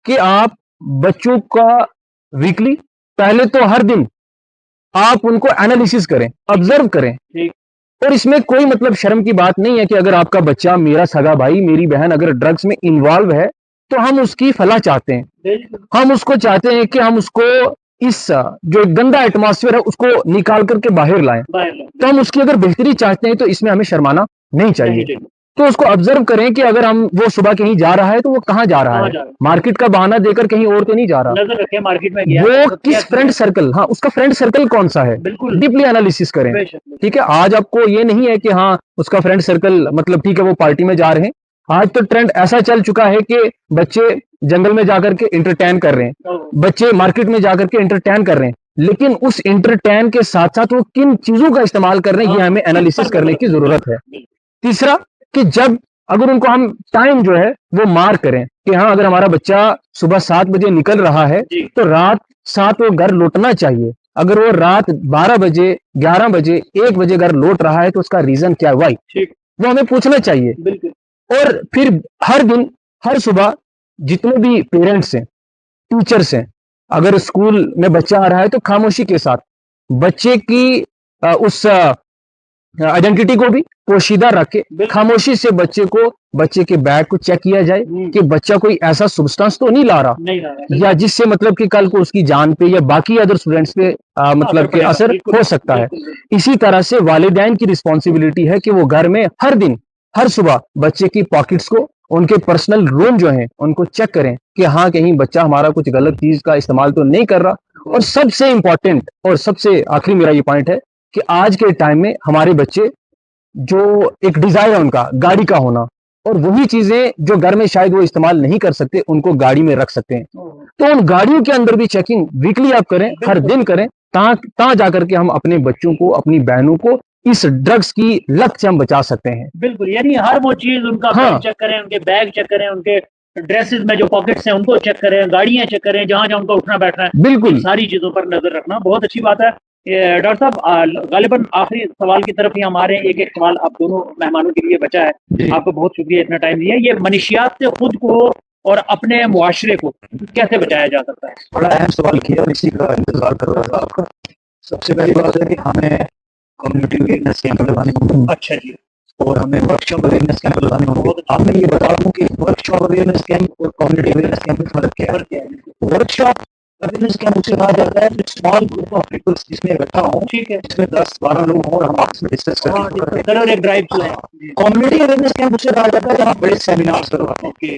कि आप बच्चों का वीकली, पहले तो हर दिन आप उनको एनालिसिस करें, ऑब्जर्व करें। और इसमें कोई मतलब शर्म की बात नहीं है कि अगर आपका बच्चा, मेरा सगा भाई, मेरी बहन अगर ड्रग्स में इन्वॉल्व है तो हम उसकी फलाह चाहते हैं, हम उसको चाहते हैं कि हम उसको इस जो गंदा एटमॉस्फेयर है उसको निकाल करके बाहर लाएं। तो हम उसकी अगर बेहतरी चाहते हैं तो इसमें हमें शर्माना नहीं चाहिए। तो उसको ऑब्जर्व करें कि अगर हम वो सुबह कहीं जा रहा है तो वो कहाँ जा रहा है, मार्केट का बहाना देकर कहीं और तो नहीं जा रहा, नजर रखें मार्केट में गया वो किस फ्रेंड सर्कल, हाँ उसका फ्रेंड सर्कल कौन सा है, डीपली एनालिसिस करें। ठीक है, आज आपको ये नहीं है कि हाँ उसका फ्रेंड सर्कल मतलब ठीक है वो पार्टी में जा रहे हैं। आज तो ट्रेंड ऐसा चल चुका है कि बच्चे जंगल में जाकर के इंटरटेन कर रहे हैं, बच्चे मार्केट में जाकर के इंटरटेन कर रहे हैं, लेकिन उस इंटरटेन के साथ साथ वो किन चीजों का इस्तेमाल कर रहे हैं ये हमें एनालिसिस करने की जरूरत है। तीसरा कि जब अगर उनको हम टाइम जो है वो मार्क करें कि हाँ अगर हमारा बच्चा सुबह 7 बजे निकल रहा है तो रात 7 वो घर लौटना चाहिए। अगर वो रात 12 बजे, 11 बजे, 1 बजे घर लौट रहा है तो उसका रीजन क्या है, वाई, वो हमें पूछना चाहिए। और फिर हर दिन, हर सुबह जितने भी पेरेंट्स हैं, टीचर्स हैं, अगर स्कूल में बच्चा आ रहा है तो खामोशी के साथ बच्चे की उस आइडेंटिटी को भी पोशीदा रख के खामोशी से बच्चे के बैग को चेक किया जाए कि बच्चा कोई ऐसा सब्सटेंस तो नहीं ला रहा या जिससे मतलब कि कल को उसकी जान पे या बाकी अदर स्टूडेंट्स पे मतलब के असर हो सकता है। इसी तरह से वालिदैन की रिस्पॉन्सिबिलिटी है कि वो घर में हर दिन, हर सुबह बच्चे की पॉकेट्स को, उनके पर्सनल रूम जो है उनको चेक करें कि हाँ कहीं बच्चा हमारा कुछ गलत चीज का इस्तेमाल तो नहीं कर रहा। और सबसे इंपॉर्टेंट और सबसे आखिरी मेरा ये पॉइंट है कि आज के टाइम में हमारे बच्चे जो एक डिजायर है उनका गाड़ी का होना, और वही चीजें जो घर में शायद वो इस्तेमाल नहीं कर सकते उनको गाड़ी में रख सकते हैं। तो उन गाड़ियों के अंदर भी चेकिंग वीकली आप करें, हर दिन करें, ता जाकर के हम अपने बच्चों को, अपनी बहनों को इस ड्रग्स की लत से हम बचा सकते हैं। बिल्कुल, यानी हर वो चीज उनका हाँ। चेक करें, उनके बैग चेक करें, उनके ड्रेसेस में जो पॉकेट्स हैं उनको चेक करें, गाड़ियां चेक करें, जहां जहां उनका उठना बैठना है, बिल्कुल। इन सारी चीजों पर नजर रखना बहुत अच्छी बात है। डॉक्टर साहब, गालिबन आखिरी सवाल की तरफ ही हम आ रहे हैं। एक सवाल आप दोनों मेहमानों के लिए बचा है। आपको बहुत शुक्रिया इतना टाइम दिया। ये मनशियात से खुद को और अपने मुआशरे को कैसे बचाया जा सकता है? बड़ा अहम सवाल किया और इसी का इंतजार कर रहा था आपका। सबसे पहली बात है कि हमें कम्युनिटी अवेयरनेस कैंप लगाने होंगे। अच्छा जी। और हमें वर्कशॉप अवेयरनेस कैंप लगाने होंगे। आप मैं ये बता दूं कि वर्कशॉप अवेयरनेस कैंप और कम्युनिटी अवेयरनेस कैंप में फर्क क्या है। वर्कशॉप अवेयरनेस कैंप उसे कहा जाता है स्मॉल ग्रुप ऑफ पीपल जिसमें इकट्ठा हो, ठीक है, जिसमें 10-12 लोग हों और हम आपस में डिस्कस करें। कलर एक ड्राइव चलाएं। कम्युनिटी अवेयरनेस कैंप उसे कहा जाता है जहाँ बड़े सेमिनार्स करवाते हैं। ओके,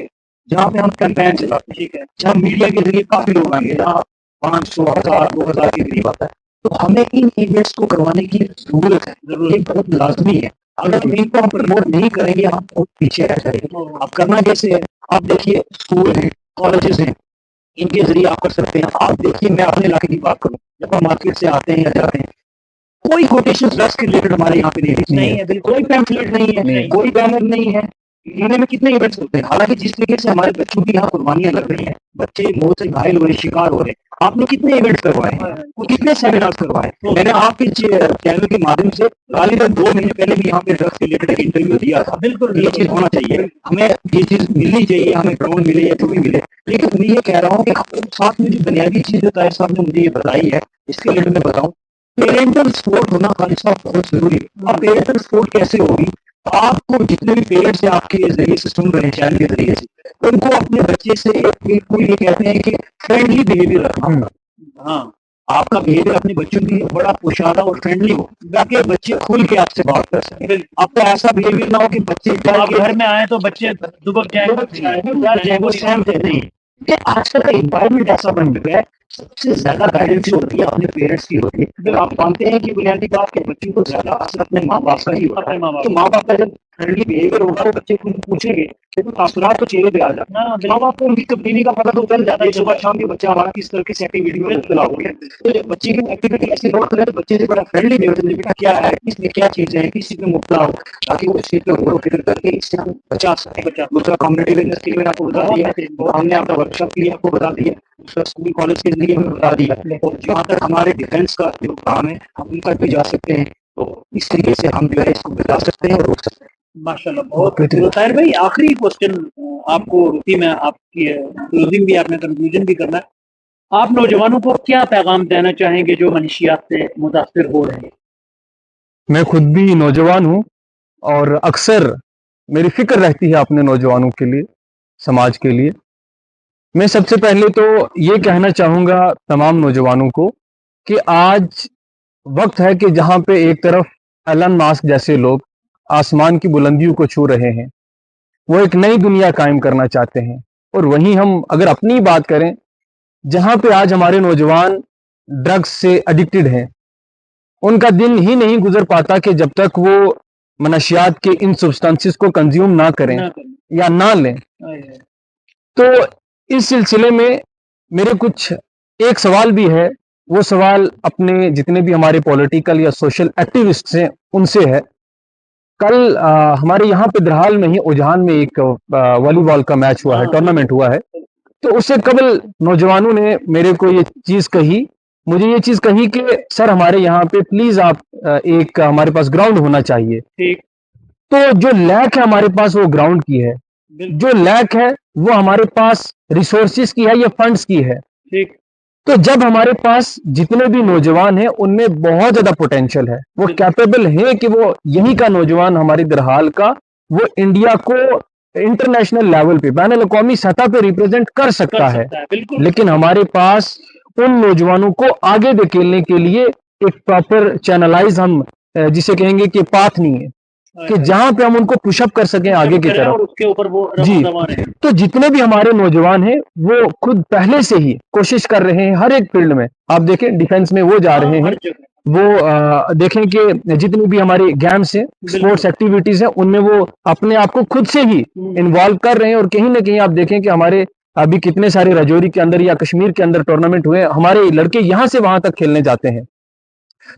जहाँ पे हम कैंपेन चलाते हैं। ठीक है, जहाँ मीडिया के जरिए काफी लोग आएंगे, जहाँ 500, 1000, 2000 के करीब आता है। तो हमें इन इवेंट्स को करवाने की जरूरत है, ये बहुत लाजमी है। अगर इनको हम प्रमोट नहीं करेंगे हम बहुत पीछे रह जाएंगे। अब करना कैसे है? आप देखिए स्कूल है, कॉलेजेस हैं, इनके जरिए आप कर सकते हैं। आप देखिए, मैं अपने इलाके की बात करूं, जब हम मार्केट से आते हैं या जाते हैं, कोई कोटेशन ड्रग्स के रिलेटेड हमारे यहाँ पे नहीं है, कोई पैम्फलेट नहीं है, कोई बैनर नहीं है। इन्होंने में कितने इवेंट्स होते हैं। हालांकि जिस तरीके से हमारे बच्चों की यहाँ कुर्बानियां लग रही हैं, बच्चे मौत से घायल हो रहे, शिकार हो रहे हैं, आपने कितने इवेंट्स करवाए हैं, कितने सेमिनार्स करवाए। मैंने आपके चैनल के माध्यम से गालिबन 2 महीने पहले भी यहाँ पे ड्रग्स के रिलेटेड एक इंटरव्यू दिया था। बिल्कुल ये चीज होना चाहिए, हमें ये चीज मिलनी चाहिए, हमें ड्रोन मिले या जो भी मिले। लेकिन मैं ये कह रहा हूँ कि साथ में जो बुनियादी चीज जो ताहिर साहब ने मुझे ये बताई है, इसके रिलेटेड मैं बताऊँ, पेरेंटल सपोर्ट होना खाली साहब बहुत जरूरी है। अब पेरेंटल सपोर्ट कैसे होगी? आपको जितने भी पेरेंट्स हैं आपके जरिए से सुन रहे हैं, चैनल के जरिए से, उनको अपने बच्चे से बिल्कुल ये कहते हैं कि फ्रेंडली बिहेवियर रखना होगा। हाँ, आपका बिहेवियर अपने बच्चों की बड़ा कुशादा और फ्रेंडली हो, ताकि बच्चे खुल के आपसे बात कर सकें। आपका ऐसा बिहेवियर ना हो कि बच्चे आप घर में आए तो बच्चे दुबक जाएंगे, वो सहमत नहीं। आजकल का एनवायरमेंट ऐसा बन चुका है, सबसे ज्यादा गाइडेंस होती है अपने पेरेंट्स की होती है। आप मानते हैं कि बुनियादी बात के बच्चों को ज्यादा असर अपने माँ बाप का ही होता है। तो माँ बाप का जब फ्रेंडली बिहेवियर होगा तो बच्चे खुद पूछेंगे तो तासुरात तो चेहरे पे आ जाते हैं। माँ बाप को उनकी तब्दीली का पता तो चल जाता है, सुबह शाम के बच्चा हमारा किस तरह की एक्टिविटी में मुब्तला हो गया। तो जब बच्चे की एक्टिविटी ऐसी नोट करें तो बच्चे से बड़ा फ्रेंडली बिहेवियर, बेटा क्या है, इसमें क्या चीजें हैं, किस चीज में मुब्तला हो, ताकि वो इस चीज पर गौर फिक्र करके इससे हम बचा सकें। दूसरा कम्युनिटी अवेयरनेस के लिए मैंने आपको बता दिया, और हमने आपका वर्कशॉप के लिए आपको बता दिया, दूसरा स्कूल कॉलेज के लिए हमें बता दिया, और जहाँ तक हमारे डिफेंस का जो काम है हम उन तक भी जा सकते हैं। तो इस तरीके से हम जो है इसको बचा सकते हैं और रोक सकते हैं। माशाल्लाह, बहुत। ताहिर भाई, आखिरी क्वेश्चन आपको रुकी में, आपकी क्लोजिंग भी आपने कंक्लूजन भी करना है। आप नौजवानों को क्या पैगाम देना चाहेंगे जो मनशियात से मुतासिर हो रहे हैं? मैं खुद भी नौजवान हूँ और अक्सर मेरी फिक्र रहती है अपने नौजवानों के लिए, समाज के लिए। मैं सबसे पहले तो ये कहना चाहूँगा तमाम नौजवानों को कि आज वक्त है कि जहाँ पे एक तरफ एलन मास्क जैसे लोग आसमान की बुलंदियों को छू रहे हैं, वो एक नई दुनिया कायम करना चाहते हैं, और वहीं हम अगर अपनी बात करें, जहाँ पे आज हमारे नौजवान ड्रग्स से एडिक्टेड हैं, उनका दिन ही नहीं गुजर पाता कि जब तक वो मनशियात के इन सब्सटेंसेस को कंज्यूम ना करें या ना लें। तो इस सिलसिले में मेरे कुछ एक सवाल भी है, वो सवाल अपने जितने भी हमारे पॉलिटिकल या सोशल एक्टिविस्ट्स हैं उनसे है। कल हमारे यहाँ पे दरहाल में ही उजहान में एक वॉलीबॉल का मैच हुआ है, टूर्नामेंट हुआ है। तो उससे कबल नौजवानों ने मेरे को ये चीज़ कही, मुझे ये चीज़ कही कि सर हमारे यहाँ पे प्लीज़ आप एक हमारे पास ग्राउंड होना चाहिए। ठीक। तो जो लैक है हमारे पास वो ग्राउंड की है, जो लैक है वो हमारे पास रिसोर्सेज की है या फंड्स की है। ठीक। तो जब हमारे पास जितने भी नौजवान हैं उनमें बहुत ज्यादा पोटेंशियल है, वो कैपेबल है कि वो यहीं का नौजवान हमारी दरहाल का वो इंडिया को इंटरनेशनल लेवल पे, बैन अल-अक़वामी सतह पे रिप्रेजेंट कर सकता है। लेकिन हमारे पास उन नौजवानों को आगे धकेलने के लिए एक प्रॉपर चैनलाइज हम जिसे कहेंगे कि पाथ नहीं है। कि जहां पे हम उनको पुशअप कर सकें आगे की तरफ। और उसके ऊपर वो जी, रवा है। तो जितने भी हमारे नौजवान हैं वो खुद पहले से ही कोशिश कर रहे हैं हर एक फील्ड में। आप देखें डिफेंस में वो जा रहे हैं, वो देखें कि जितनी भी हमारी गेम्स हैं, स्पोर्ट्स एक्टिविटीज हैं, उनमें वो अपने आप को खुद से ही इन्वॉल्व कर रहे हैं। और कहीं ना कहीं आप देखें कि हमारे अभी कितने सारे राजौरी के अंदर या कश्मीर के अंदर टूर्नामेंट हुए, हमारे लड़के यहां से वहां तक खेलने जाते हैं।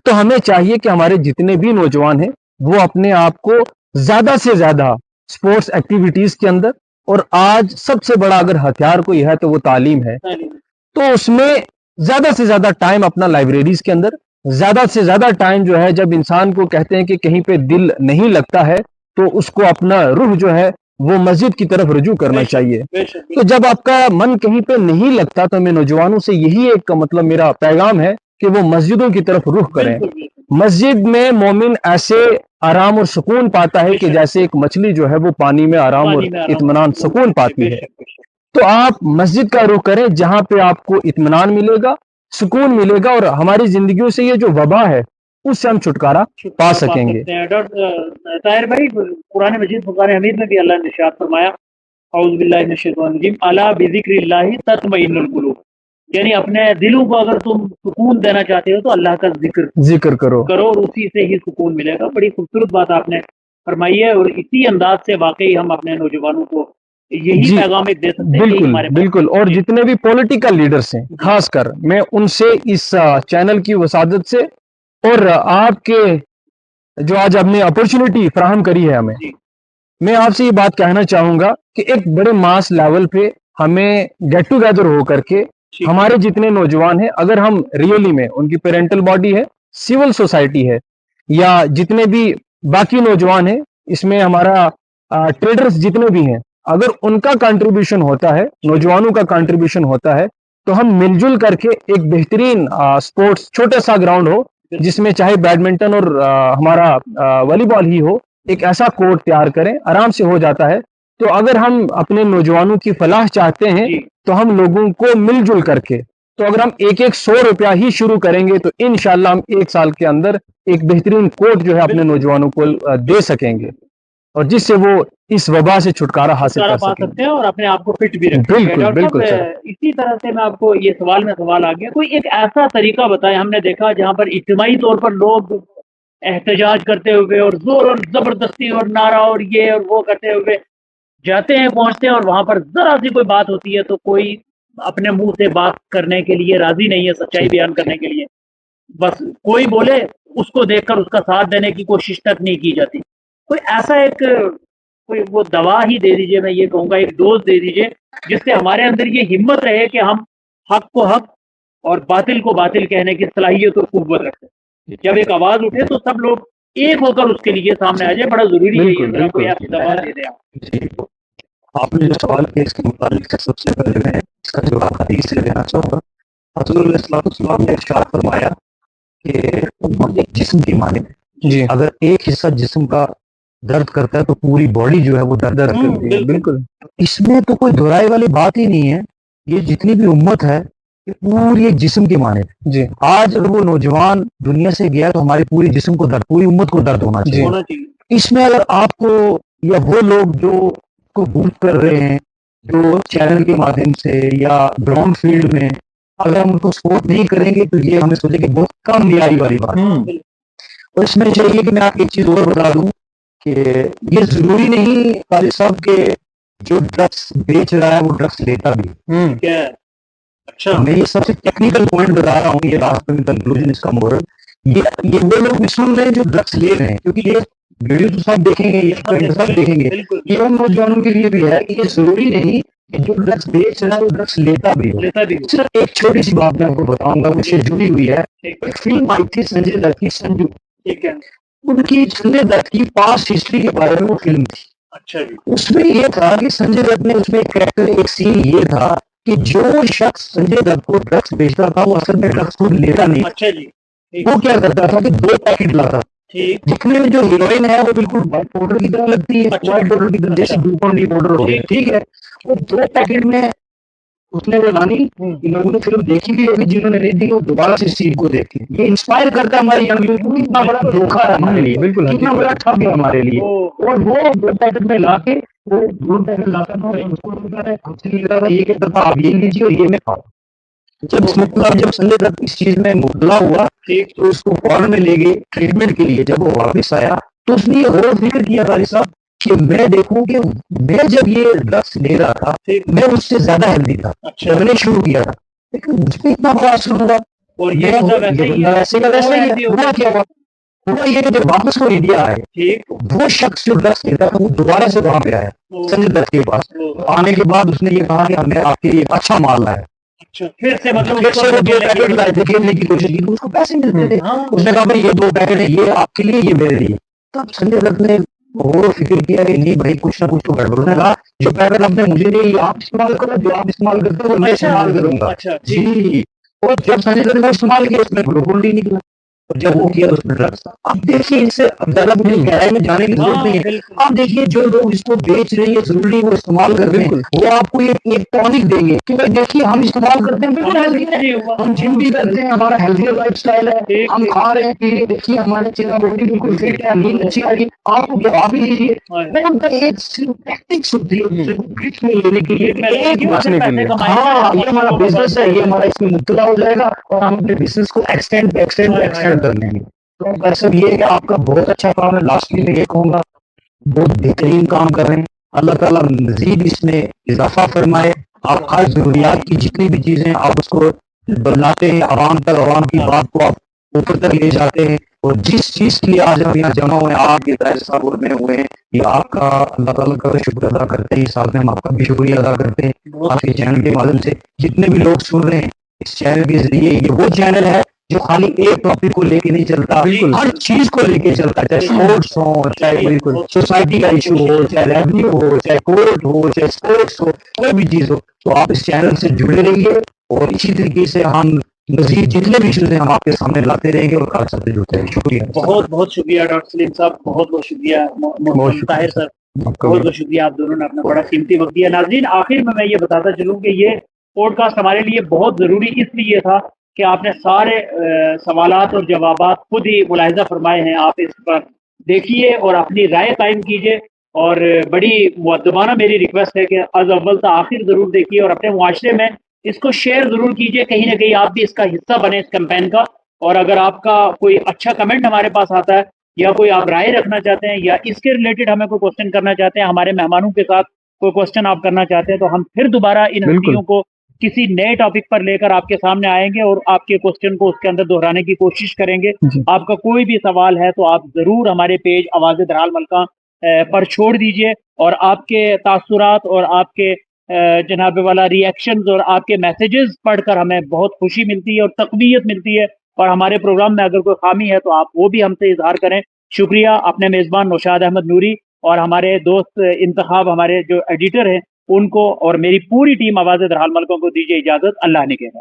तो हमें चाहिए कि हमारे जितने भी नौजवान हैं वो अपने आप को ज्यादा से ज्यादा स्पोर्ट्स एक्टिविटीज के अंदर, और आज सबसे बड़ा अगर हथियार कोई है तो वो तालीम है, तो उसमें ज्यादा से ज्यादा टाइम अपना लाइब्रेरीज के अंदर, ज्यादा से ज्यादा टाइम जो है, जब इंसान को कहते हैं कि कहीं पे दिल नहीं लगता है तो उसको अपना रूह जो है वो मस्जिद की तरफ रुजू करना चाहिए। तो जब आपका मन कहीं पे नहीं लगता तो मैं नौजवानों से यही एक मतलब मेरा पैगाम है कि वो मस्जिदों की तरफ रुख करें। मस्जिद में मोमिन ऐसे आराम और सुकून पाता है कि जैसे एक मछली जो है वो पानी में आराम और इत्मीनान सुकून पाती है। तो आप मस्जिद का रुख करें जहां पे आपको इत्मीनान मिलेगा, सुकून मिलेगा, और हमारी जिंदगियों से ये जो वबा है उससे हम छुटकारा पा सकेंगे। ताहिर भाई, कुरान मजीद फुरकान हमीद में भी अल्लाह ने इरशाद फरमाया, औज़ु बिल्लाहि मिनश शैतानिर रजीम, अला बिज़िक्रिल्लाहि तत्मइन्नुल कुलूब, यानी अपने दिलों को अगर तुम सुकून देना चाहते हो तो अल्लाह का जिक्र करो और उसी से ही सुकून मिलेगा। बड़ी खूबसूरत बात आपने फरमाई है, और इसी अंदाज से वाकई हम अपने नौजवानों को यही पैगाम एक दे सकते हैं। बिल्कुल बिल्कुल। और जितने भी पॉलिटिकल लीडर्स हैं खासकर मैं उनसे इस चैनल की वसादत से और आपके जो आज आपने अपॉर्चुनिटी फराहम करी है हमें, मैं आपसे ये बात कहना चाहूंगा कि एक बड़े मास लेवल पे हमें गेट टुगेदर होकर के हमारे जितने नौजवान हैं, अगर हम रियली में उनकी पेरेंटल बॉडी है, सिविल सोसाइटी है, या जितने भी बाकी नौजवान हैं, इसमें हमारा ट्रेडर्स जितने भी हैं, अगर उनका कंट्रीब्यूशन होता है, नौजवानों का कंट्रीब्यूशन होता है, तो हम मिलजुल करके एक बेहतरीन स्पोर्ट्स छोटा सा ग्राउंड हो जिसमें चाहे बैडमिंटन और हमारा वॉलीबॉल ही हो, एक ऐसा कोर्ट तैयार करें, आराम से हो जाता है। तो अगर हम अपने नौजवानों की फलाह चाहते हैं तो हम लोगों को मिलजुल करके, तो अगर हम एक एक 100 रुपया ही शुरू करेंगे तो इंशाल्लाह हम 1 साल के अंदर एक बेहतरीन कोर्ट जो है अपने नौजवानों को दे सकेंगे, और जिससे वो इस वबा से छुटकारा हासिल कर सकते हैं और अपने आप को फिट भी रखें। बिल्कुल बिल्कुल सर। इसी तरह से मैं आपको ये सवाल में सवाल आ गया, कोई एक ऐसा तरीका बताएं, हमने देखा जहां पर इज्तिमाई तौर पर लोग एहतजाज करते हुए और जोर और जबरदस्ती और नारा और ये और वो करते हुए जाते हैं, पहुंचते हैं, और वहां पर जरा सी कोई बात होती है तो कोई अपने मुंह से बात करने के लिए राजी नहीं है, सच्चाई बयान करने के लिए, बस कोई बोले उसको देखकर उसका साथ देने की कोशिश तक नहीं की जाती। कोई ऐसा एक कोई वो दवा ही दे दीजिए, मैं ये कहूँगा एक डोज दे दीजिए जिससे हमारे अंदर ये हिम्मत रहे कि हम हक को हक और बातिल को बातिल कहने की सलाहियत और कुव्वत रखते हैं। जब एक आवाज उठे तो सब लोग एक होकर उसके लिए सामने आ जाए। बड़ा जरूरी है ये, कोई ऐसी दवा दे दे आप। आपने जो सवाल किया इसके मुताबिक सबसे पहले मैं इसका जवाब हदीस से देना चाहूँगा। हज़रत सल्लल्लाहु ने इरशाद फरमाया कि उम्मत एक जिस्म की माने जी, अगर एक हिस्सा जिस्म का दर्द करता है तो पूरी बॉडी जो है वो दर्द करती है। बिल्कुल इसमें तो कोई दोहराए वाली बात ही नहीं है। ये जितनी भी उम्मत है ये पूरी एक जिस्म की माने। जी, आज अगर वो नौजवान दुनिया से गया तो हमारी पूरी जिस्म को दर्द, पूरी उम्मत को दर्द होना चाहिए। इसमें अगर आपको या वो लोग जो को बूस्ट कर रहे हैं, जो चैनल के माध्यम से या ग्राउंड फील्ड में, अगर हम उनको सपोर्ट नहीं करेंगे तो ये हमें सोचे कि बहुत कम न्याय वाली बात है। और इसमें चाहिए कि मैं आपको एक चीज और बता दूं कि ये जरूरी नहीं खाली साहब के जो ड्रग्स बेच रहा है वो ड्रग्स लेता भी। अच्छा, मैं ये सबसे टेक्निकल पॉइंट बता रहा हूँ, ये लास्ट में कंक्लूजन इसका मोरल, ये वो लोग भी सुन रहे हैं जो ड्रग्स ले रहे हैं, क्योंकि ये वीडियो तो सब देखेंगे, ये सब देखेंगे। ये उन नौजवानों के लिए भी है कि ये जरूरी नहीं कि जो ड्रग्स बेच रहा है वो ड्रग्स लेता भी हो। सिर्फ एक छोटी सी बात मैं आपको बताऊंगा, उससे जुड़ी हुई है। एक फिल्म आई थी संजय दत्त की, संजू, ठीक है, उनकी संजय दत्त की पास्ट हिस्ट्री के बारे में वो फिल्म थी। अच्छा जी, उसमें ये था कि संजय दत्त ने उसमें एक कैरेक्टर, एक सीन ये था कि जो शख्स संजय दत्त को ड्रग्स बेचता था वो असल में ड्रग्स खुद लेता नहीं। अच्छा जी, वो क्या करता था कि 2 पैकेट लाता, ठीक, दिखने में जो हीरोइन है वो बिल्कुल व्हाइट पाउडर की तरह लगती है, व्हाइट पाउडर की तरह, जैसे ग्लूकोन डी पाउडर हो गया, ठीक है। वो 2 पैकेट में उसने वो गानी इन लोगों ने फिल्म देखी भी होगी, जिन्होंने नहीं देखी वो दोबारा से सीन को देखी। ये इंस्पायर करता है हमारे यंग यूथ को, कितना बड़ा धोखा है हमारे लिए, बिल्कुल, कितना बड़ा ठग है हमारे लिए। और वो दो पैकेट में लाके, वो दो पैकेट लाकर उसको खुद से लिख रहा था, ये कहता था आप ये लीजिए और ये मैं खाऊं। जब मतलब जब संजय दत्त इस चीज में मुबतला हुआ, तो उसको फौरन में ले गए ट्रीटमेंट के लिए। जब वो वापस आया तो उसने ये गौर फिक्र किया कारी साहब कि मैं देखूं कि मैं जब ये ड्रग्स ले रहा था मैं उससे ज्यादा हेल्दी था जब मैंने शुरू किया था, लेकिन मुझ पे इतना बड़ा असर हुआ। और ये बंदा वैसे का वैसा ही है। हुआ क्या हुआ ये कि जब वापस वो इंडिया आए, वो शख्स जो ड्रग्स लेता था वो दोबारा से वहां पे आया संजय दत्त के पास। आने के बाद उसने ये कहा कि हमने आपके लिए एक अच्छा माल लाया। फिर से मतलब फिर से वो 2 पैकेट लाए थे, खेलने की कोशिश की तो उसको पैसे मिलते थे। उसने कहा भाई ये 2 पैकेट है, ये आपके लिए, ये मेरे लिए। तब संजय दत्त ने गौर और फिक्र किया कि नहीं भाई कुछ ना कुछ तो गड़बड़। उसने कहा जो पैकेट आपने मुझे दिए आप इस्तेमाल करो, जो आप इस्तेमाल करते हो मैं इस्तेमाल करूंगा। जी। और जब संजय दत्त ने इस्तेमाल किया उसमें ग्लूकोन डी निकला, और जब वो किया तो उसमें ड्रग्स था। अब देखिए इससे अब ज्यादा मुझे गहराई में जाने की जरूरत नहीं है। अब देखिए जो लोग इसको बेच रहे हैं, जरूरी वो इस्तेमाल कर रहे हैं, वो आपको एक टॉनिक देंगे कि भाई देखिए हम इस्तेमाल करते हैं, बिल्कुल हेल्दी है, हम जिम भी करते हैं, हमारा हेल्दी लाइफस्टाइल है, हम खा रहे हैं पी रहे हैं, देखिए हमारे चेहरा बॉडी बिल्कुल फिट है, नींद अच्छी आ रही है, आप भी लीजिए। मैं उनका एक सिर्फ टैक्टिक्स होती है सिर्फ ब्रिक्स में लेने के लिए, एक बचने के लिए। हाँ ये हमारा बिजनेस है, ये हमारा इसमें मुब्तला हो जाएगा और हम अपने बिजनेस को एक्सटेंड कर लेंगे। तो वैसे ये है कि आपका बहुत अच्छा काम है। लास्टली मैं ये कहूंगा बहुत बेहतरीन काम कर रहे हैं, अल्लाह ताला मजीद इसमें इजाफा फरमाए। आप हर जरूरियात की जितनी भी चीजें आप उसको बनाते हैं आवाम तक, आवाम की बात को आप ऊपर तक ले जाते हैं। और जिस चीज के लिए आज हम यहाँ जमा हुए हैं, आपके साहब में हुए हैं, ये आपका अल्लाह ताला का शुक्र अदा करते हैं। साथ में हम आपका भी शुक्रिया अदा करते हैं। आपके चैनल के माध्यम से जितने भी लोग सुन रहे हैं, इस चैनल के जरिए, ये वो चैनल है जो खाली एक टॉपिक को लेके नहीं चलता, हर चीज को लेके चलता है, चाहे स्पोर्ट्स हो, चाहे बिल्कुल सोसाइटी का इशू हो, चाहे रेवेन्यू हो, चाहे कोर्ट हो, चाहे स्पोर्ट्स हो, कोई भी चीज हो। तो आप इस चैनल से जुड़े रहिए और इसी तरीके से हम मजीद जितने भी इशूज हैं हम आपके सामने लाते रहेंगे और खालसा से जुड़ते रहेंगे। शुक्रिया, बहुत बहुत शुक्रिया डॉक्टर सलीम साहब, बहुत बहुत शुक्रिया मोहम्मद ताहिर सर, बहुत बहुत शुक्रिया। आप दोनों ने अपना बड़ा कीमती वक्त दिया। नाज़रीन आखिर में मैं ये बताता चलूँ कि ये पॉडकास्ट हमारे लिए बहुत ज़रूरी इसलिए था कि आपने सारे सवालात और जवाबात खुद ही मुलाहिजा फरमाए हैं। आप इस पर देखिए और अपनी राय कायम कीजिए। और बड़ी मुअद्दबाना मेरी रिक्वेस्ट है कि अज़ अव्वल से आखिर ज़रूर देखिए और अपने मुआशरे में इसको शेयर ज़रूर कीजिए। कहीं ना कहीं आप भी इसका हिस्सा बने इस कैंपेन का। और अगर आपका कोई अच्छा कमेंट हमारे पास आता है या कोई आप राय रखना चाहते हैं या इसके रिलेटेड हमें कोई क्वेश्चन करना चाहते हैं, हमारे मेहमानों के साथ कोई क्वेश्चन आप करना चाहते हैं, तो हम फिर दोबारा इन हस्तियों को किसी नए टॉपिक पर लेकर आपके सामने आएंगे और आपके क्वेश्चन को उसके अंदर दोहराने की कोशिश करेंगे। आपका कोई भी सवाल है तो आप जरूर हमारे पेज आवाज़े दरहाल मलका पर छोड़ दीजिए। और आपके तासुरात और आपके जनाब वाला रिएक्शंस और आपके मैसेजेस पढ़कर हमें बहुत खुशी मिलती है और तक़वियत मिलती है। और हमारे प्रोग्राम में अगर कोई खामी है तो आप वो भी हमसे इजहार करें। शुक्रिया। अपने मेज़बान नौशाद अहमद नूरी और हमारे दोस्त इंतखाब हमारे जो एडिटर हैं उनको और मेरी पूरी टीम आवाज़ दरहाल मलकों को दीजिए इजाज़त। अल्लाह ने कहना।